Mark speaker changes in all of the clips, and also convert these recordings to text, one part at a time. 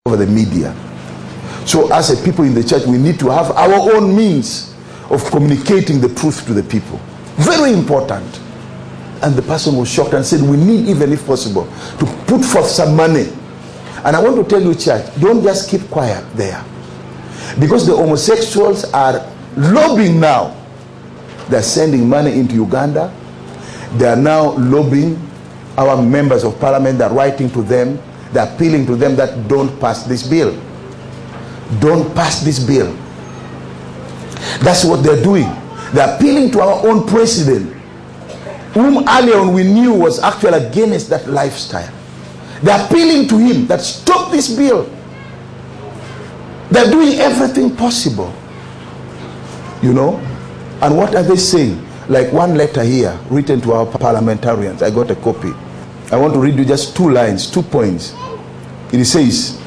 Speaker 1: over the media. So as a people in the church, we need to have our own means of communicating the truth to the people. Very important. And the person was shocked and said, we need, even if possible, to put forth some money. And I want to tell you, church, don't just keep quiet there. Because the homosexuals are lobbying now. They're sending money into Uganda. They are now lobbying our members of parliament. They're writing to them. They're appealing to them that don't pass this bill. Don't pass this bill. That's what they're doing. They're appealing to our own president, whom earlier on we knew was actually against that lifestyle. They're appealing to him that stop this bill. They're doing everything possible. You know? And what are they saying? Like one letter here written to our parliamentarians. I got a copy. I want to read you just 2 lines, 2 points. It says,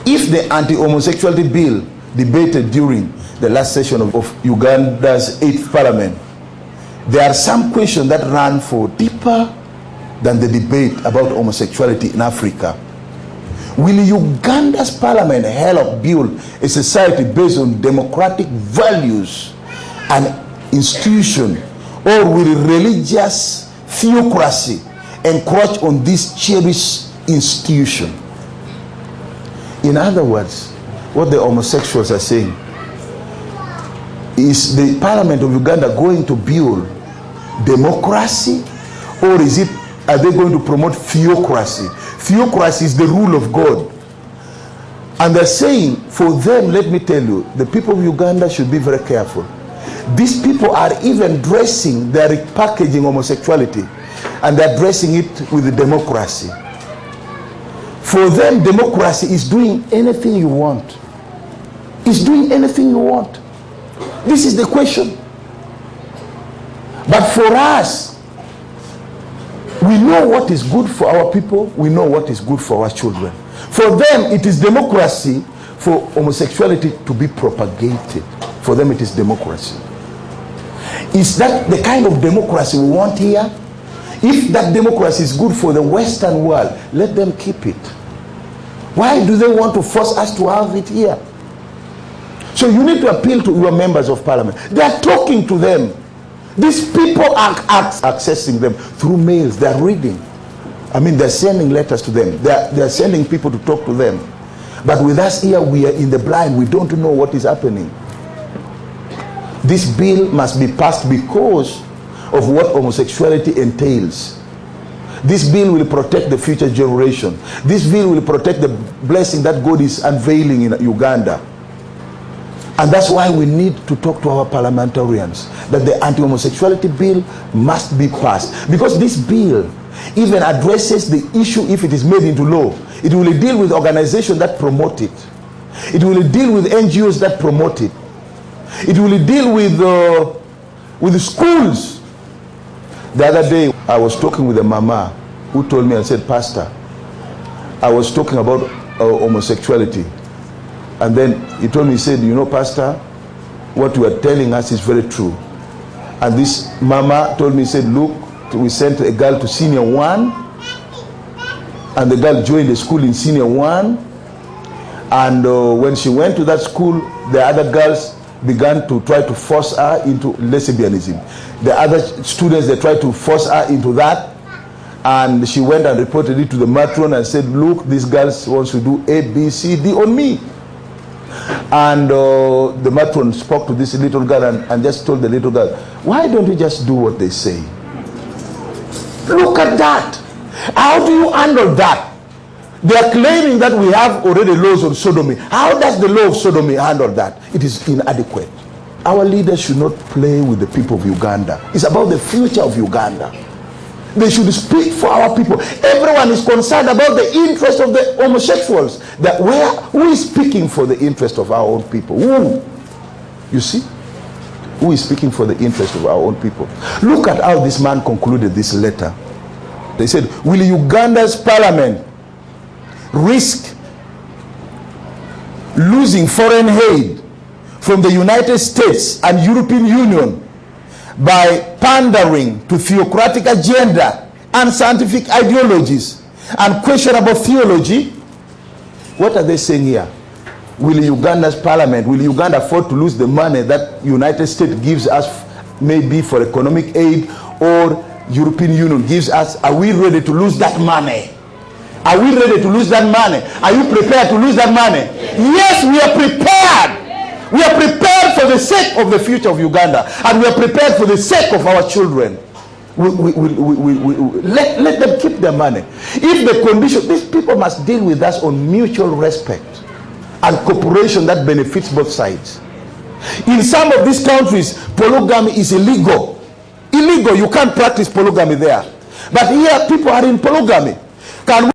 Speaker 1: if the anti-homosexuality bill debated during the last session of Uganda's 8th parliament, there are some questions that run for deeper than the debate about homosexuality in Africa. Will Uganda's parliament help build a society based on democratic values and institution, or will religious theocracy encroach on this cherished institution? In other words, what the homosexuals are saying is, the parliament of Uganda going to build democracy, or are they going to promote theocracy? Theocracy is the rule of God. And they're saying, for them, let me tell you, the people of Uganda should be very careful. These people are even dressing, they're repackaging homosexuality, and they're dressing it with the democracy. For them, democracy is doing anything you want. It's doing anything you want. This is the question. But for us, we know what is good for our people. We know what is good for our children. For them, it is democracy for homosexuality to be propagated. For them, it is democracy. Is that the kind of democracy we want here? If that democracy is good for the Western world, let them keep it. Why do they want to force us to have it here? So you need to appeal to your members of parliament. They are talking to them. These people are accessing them through mails. They are reading. I mean, they're sending letters to them. They're sending people to talk to them. But with us here, we are in the blind. We don't know what is happening. This bill must be passed because of what homosexuality entails. This bill will protect the future generation. This bill will protect the blessing that God is unveiling in Uganda. And that's why we need to talk to our parliamentarians that the anti-homosexuality bill must be passed. Because this bill even addresses the issue if it is made into law. It will deal with organizations that promote it. It will deal with NGOs that promote it. It will deal with schools. The other day, I was talking with a mama who told me and said, Pastor, I was talking about homosexuality. And then he told me, he said, you know, Pastor, what you are telling us is very true. And this mama told me, he said, look, we sent a girl to senior 1. And the girl joined the school in senior 1. And when she went to that school, the other girls began to try to force her into lesbianism. The other students, they tried to force her into that. And she went and reported it to the matron and said, look, this girl wants to do A, B, C, D on me. And the matron spoke to this little girl and just told the little girl, why don't you just do what they say? Look at that. How do you handle that? They are claiming that we have already laws on sodomy. How does the law of sodomy handle that? It is inadequate. Our leaders should not play with the people of Uganda. It's about the future of Uganda. They should speak for our people. Everyone is concerned about the interest of the homosexuals. Who is speaking for the interest of our own people? Who? You see? Who is speaking for the interest of our own people? Look at how this man concluded this letter. They said, will Uganda's parliament risk losing foreign aid from the United States and European Union by pandering to theocratic agenda and scientific ideologies and questionable theology? What are they saying here? Will Uganda's parliament, will Uganda afford to lose the money that United States gives us, maybe for economic aid, or European Union gives us? Are we ready to lose that money? Are we ready to lose that money? Are you prepared to lose that money? Yes, we are prepared. We are prepared for the sake of the future of Uganda, and we are prepared for the sake of our children. Let them keep their money. If the condition, these people must deal with us on mutual respect and cooperation that benefits both sides. In some of these countries, polygamy is illegal. Illegal, you can't practice polygamy there. But here, people are in polygamy. Can we